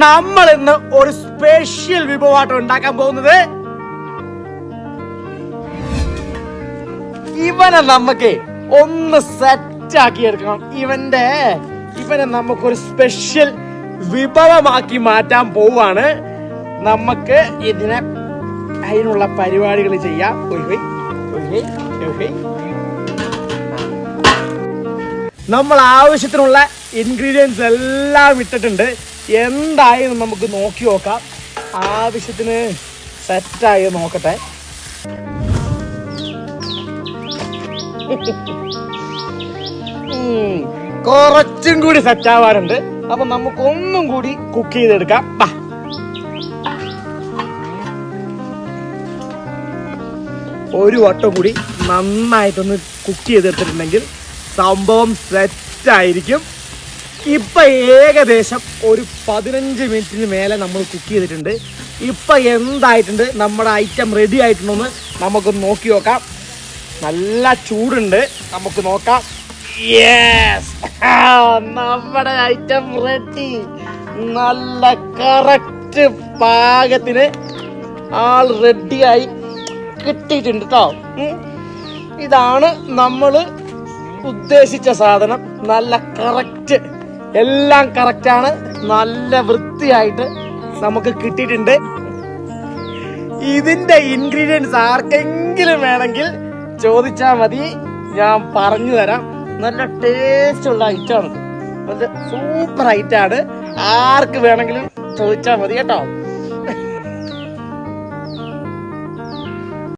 നമ്മൾ ഇന്ന് ഒരു സ്പെഷ്യൽ വിഭവമായിട്ട് ഉണ്ടാക്കാൻ പോകുന്നത്. ഇവനെ നമുക്ക് ഒന്ന് സെറ്റ് ആക്കി എടുക്കണം. ഇവനെ നമുക്കൊരു സ്പെഷ്യൽ വിഭവമാക്കി മാറ്റാൻ പോവാണ്. നമുക്ക് അതിനുള്ള പരിപാടികൾ ചെയ്യാം. നമ്മൾ ആവശ്യത്തിനുള്ള ഇൻഗ്രീഡിയൻസ് എല്ലാം ഇട്ടിട്ടുണ്ട്. എന്തായാലും നമുക്ക് നോക്കി നോക്കാം. ആവശ്യത്തിന് സെറ്റായി നോക്കട്ടെ. കുറച്ചും കൂടി സെറ്റ് ആവാറുണ്ട്. അപ്പൊ നമുക്ക് ഒന്നും കൂടി കുക്ക് ചെയ്തെടുക്കാം. ഒരു വട്ടം കൂടി നന്നായിട്ടൊന്ന് കുക്ക് ചെയ്തെടുത്തിട്ടുണ്ടെങ്കിൽ സംഭവം സെറ്റ് ആയിരിക്കും. ഇപ്പൊ ഏകദേശം ഒരു 15 മിനിറ്റിന് മേലെ നമ്മൾ കുക്ക് ചെയ്തിട്ടുണ്ട്. ഇപ്പൊ എന്തായിട്ടുണ്ട്, നമ്മുടെ ഐറ്റം റെഡി ആയിട്ടുണ്ടോന്ന് നമുക്കൊന്ന് നോക്കി നോക്കാം. നല്ല ചൂടുണ്ട്, നമുക്ക് നോക്കാം. യെസ്, നമ്മുടെ ഐറ്റം റെഡി. നല്ല കറക്റ്റ് പാകത്തിന് ആൾ റെഡിയായി കിട്ടിയിട്ടുണ്ട് കേട്ടോ. ഇതാണ് നമ്മൾ ഉദ്ദേശിച്ച സാധനം. നല്ല കറക്റ്റ്, എല്ലാം കറക്റ്റാണ്. നല്ല വൃത്തിയായിട്ട് നമുക്ക് കിട്ടിയിട്ടുണ്ട്. ഇതിന്റെ ഇൻഗ്രീഡിയൻസ് ആർക്കെങ്കിലും വേണമെങ്കിൽ ചോദിച്ചാൽ മതി, ഞാൻ പറഞ്ഞു തരാം. നല്ല ടേസ്റ്റ് ഉള്ള ഐറ്റമാണ്, നല്ല സൂപ്പർ ഐറ്റമാണ്. ആർക്ക് വേണമെങ്കിലും ചോദിച്ചാൽ മതി കേട്ടോ.